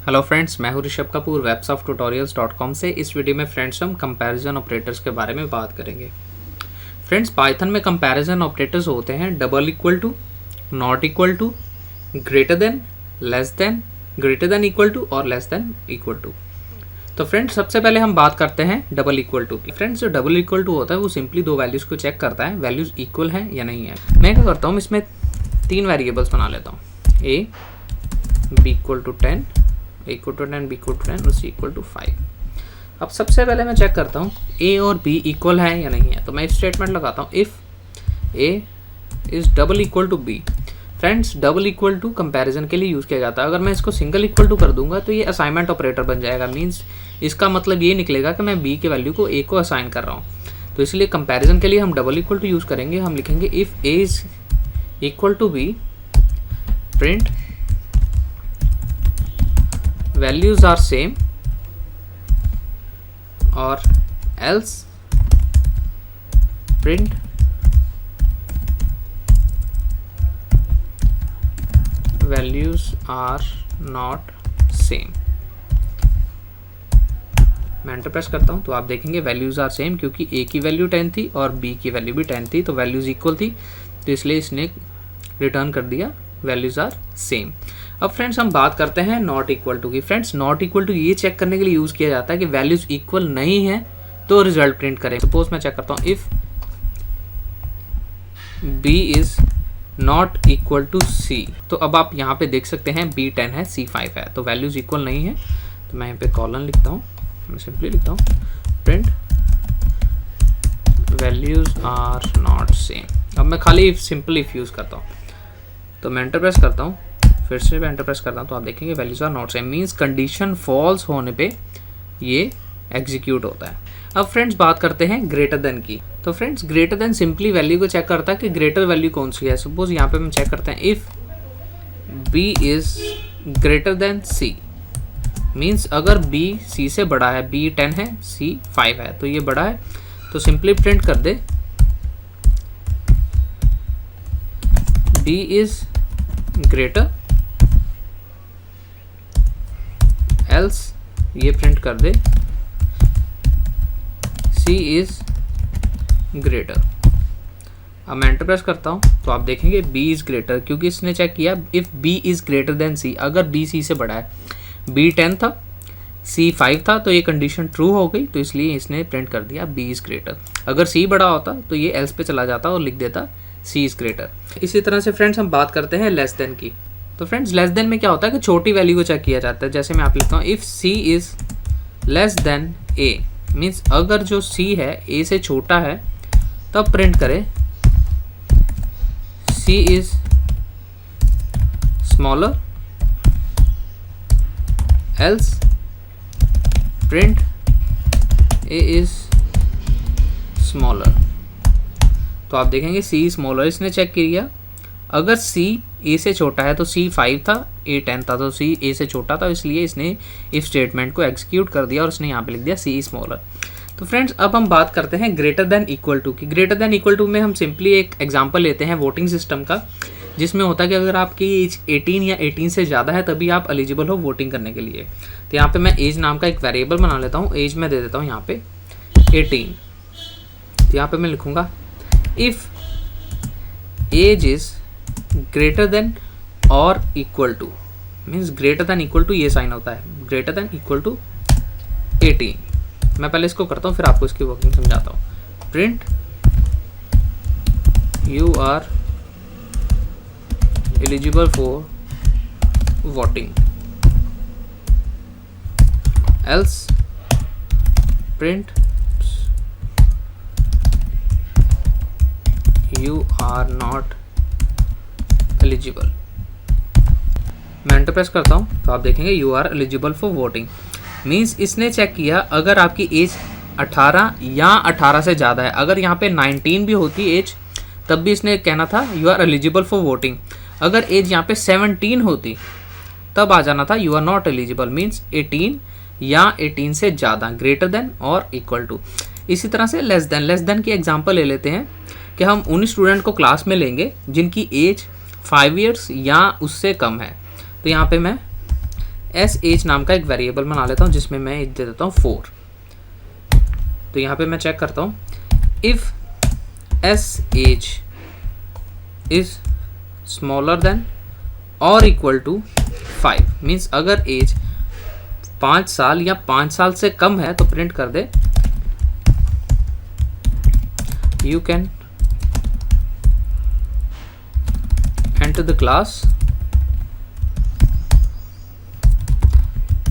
Hello friends, मैं हूं Rishabh Kapoor websofttutorials.com से। इस वीडियो में फ्रेंड्स हम कंपैरिजन ऑपरेटर्स के बारे में बात करेंगे। फ्रेंड्स, पाइथन में कंपैरिजन ऑपरेटर्स होते हैं double equal to, not equal to, greater than, less than, greater than equal to और लेस देन इक्वल टू। तो फ्रेंड्स, सबसे पहले हम बात करते हैं डबल इक्वल टू की। फ्रेंड्स, जो डबल इक्वल टू होता है वो सिंपली दो वैल्यूज़ को चेक करता है, वैल्यूज़ इक्वल हैं या नहीं है। मैं क्या करता हूँ, इसमें तीन वेरिएबल्स बना लेता हूँ, a b equal to 10, equal to 10, b equal to 10 और सी इक्वल टू 5। अब सबसे पहले मैं चेक करता हूँ ए और बी इक्वल है या नहीं है। तो मैं इफ स्टेटमेंट लगाता हूँ, if a is double equal to b. Friends, double equal to comparison के लिए यूज़ किया जाता है। अगर मैं इसको सिंगल इक्वल टू कर दूंगा तो ये असाइनमेंट ऑपरेटर बन जाएगा। मीन्स इसका मतलब ये निकलेगा कि मैं बी के वैल्यू को ए को असाइन कर रहा हूँ। तो इसलिए कंपैरिजन के लिए हम डबल इक्वल टू यूज़ करेंगे। हम लिखेंगे if a is equal to b, print values are same or else print values are not same। मैं एंटर प्रेस करता हूँ तो आप देखेंगे वैल्यूज़ आर सेम, क्योंकि ए की वैल्यू 10 थी और बी की वैल्यू भी 10 थी, तो वैल्यूज़ इक्वल थी, तो इसलिए इसने रिटर्न कर दिया वैल्यूज़ आर सेम। अब फ्रेंड्स, हम बात करते हैं नॉट इक्वल टू की। फ्रेंड्स, नॉट इक्वल टू ये चेक करने के लिए यूज़ किया जाता है कि वैल्यूज़ इक्वल नहीं है तो रिजल्ट प्रिंट करें। सपोज मैं चेक करता हूँ, if B is not equal to C. तो अब आप यहाँ पे देख सकते हैं बी 10 है, सी 5 है, तो वैल्यूज़ इक्वल नहीं है। तो मैं यहाँ पे कॉलन लिखता हूँ, मैं सिंपली लिखता हूँ print values are not same. अब मैं खाली सिंपल इफ यूज़ करता हूँ, तो मैं एंटर प्रेस करता हूँ, फिर से मैं एंटर प्रेस करता हूँ, तो आप देखेंगे values are not same. Means condition false होने पे ये एग्जीक्यूट होता है। अब फ्रेंड्स, बात करते हैं ग्रेटर देन की। तो friends, greater than simply value को चेक करता है कि ग्रेटर वैल्यू कौन सी है। सपोज यहाँ पे हम चेक करते हैं, if B is greater than c. Means अगर बी सी से बड़ा है, बी 10 है, सी 5 है, तो ये बड़ा है, तो सिंपली प्रिंट कर दे बी इज़ ग्रेटर, एल्स ये प्रिंट कर दे C इज ग्रेटर। अब मैं एंटर प्रेस करता हूँ तो आप देखेंगे B इज ग्रेटर, क्योंकि इसने चेक किया if B is greater than C। अगर B C से बड़ा है, B 10 था, C 5 था, तो ये कंडीशन ट्रू हो गई, तो इसलिए इसने प्रिंट कर दिया B इज ग्रेटर। अगर C बड़ा होता तो ये एल्स पे चला जाता और लिख देता C इज ग्रेटर। इसी तरह से फ्रेंड्स, हम बात करते हैं लेस देन की। तो फ्रेंड्स, लेस देन में क्या होता है कि छोटी वैल्यू को चेक किया जाता है। जैसे मैं आप लिखता हूँ, if C is less then A। Means अगर जो C है A से छोटा है तब प्रिंट करे C is smaller, else print A is smaller. तो आप देखेंगे C स्मॉलर इसने चेक किया। अगर C A से छोटा है, तो C 5 था, A 10 था, तो C A से छोटा था, इसलिए इसने इफ स्टेटमेंट को एग्जीक्यूट कर दिया और उसने यहाँ पे लिख दिया C स्मॉलर। तो फ्रेंड्स, अब हम बात करते हैं ग्रेटर देन इक्वल टू की। ग्रेटर देन इक्वल टू में हम सिंपली एक एग्जांपल लेते हैं वोटिंग सिस्टम का, जिसमें होता है कि अगर आपकी एज 18 या 18 से ज़्यादा है तभी आप एलिजिबल हो वोटिंग करने के लिए। तो यहाँ पर मैं एज नाम का एक वेरिएबल बना लेता हूँ। एज में दे देता हूँ यहाँ पे 18। तो यहाँ पर मैं लिखूँगा if age is greater than और equal to. Means greater than equal to ये साइन होता है, ग्रेटर देन इक्वल टू 18। मैं पहले इसको करता हूँ, फिर आपको इसकी वर्किंग समझाता हूँ। Print you are eligible for voting, else print you are not eligible. मैं एंटर प्रेस करता हूँ तो आप देखेंगे you are eligible for voting. Means इसने चेक किया अगर आपकी एज 18 या 18 से ज़्यादा है। अगर यहाँ पे 19 भी होती एज तब भी इसने कहना था you are eligible for voting. अगर एज यहाँ पे 17 होती तब आ जाना था you are not eligible. Means 18 या 18 से ज़्यादा, ग्रेटर देन और इक्वल टू। इसी तरह से लेस देन की एग्जांपल ले लेते हैं कि हम उन स्टूडेंट को क्लास में लेंगे जिनकी एज 5 ईयर्स या उससे कम है। तो यहाँ पे मैं एस एज नाम का एक वेरिएबल बना लेता हूँ जिसमें मैं एज दे देता हूँ 4। तो यहाँ पे मैं चेक करता हूँ, if S age is smaller than और इक्वल टू 5, मीन्स अगर एज 5 साल या 5 साल से कम है तो प्रिंट कर दे you can enter the class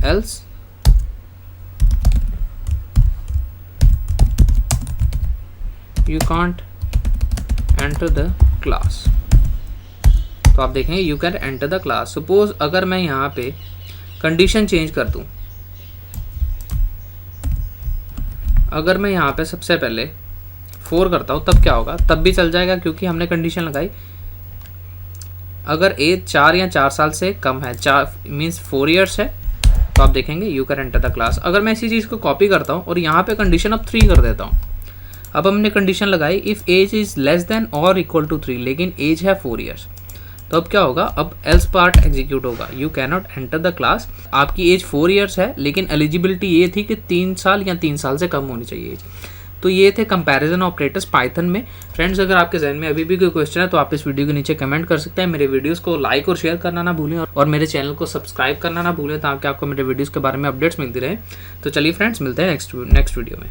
else you can't enter the class. तो आप देखेंगे you can enter the class. Suppose अगर मैं यहाँ पे कंडीशन चेंज कर दूँ, अगर मैं यहाँ पे सबसे पहले 4 करता हूँ तब क्या होगा, तब भी चल जाएगा क्योंकि हमने कंडीशन लगाई अगर एज 4 या 4 साल से कम है, 4 मीन्स 4 ईयर्स है, तो आप देखेंगे you can enter the class. अगर मैं इसी चीज़ को कॉपी करता हूँ और यहाँ पे कंडीशन अब 3 कर देता हूँ, अब हमने कंडीशन लगाई if age is less than और इक्वल टू 3, लेकिन एज है 4 ईयर्स, तो अब क्या होगा, अब एल्स पार्ट एग्जीक्यूट होगा, you can not enter the class. आपकी एज 4 ईयर्स है लेकिन एलिजिबिलिटी ये थी कि 3 साल या 3 साल से कम होनी चाहिए एज। तो ये थे कंपैरिजन ऑपरेटर्स पाइथन में। फ्रेंड्स अगर आपके जहन में अभी भी कोई क्वेश्चन है तो आप इस वीडियो के नीचे कमेंट कर सकते हैं। मेरे वीडियोस को लाइक और शेयर करना ना भूलें और मेरे चैनल को सब्सक्राइब करना ना भूलें ताकि आपको मेरे वीडियोस के बारे में अपडेट्स मिलती रहे। तो चलिए फ्रेंड्स, मिलते हैं नेक्स्ट वीडियो में।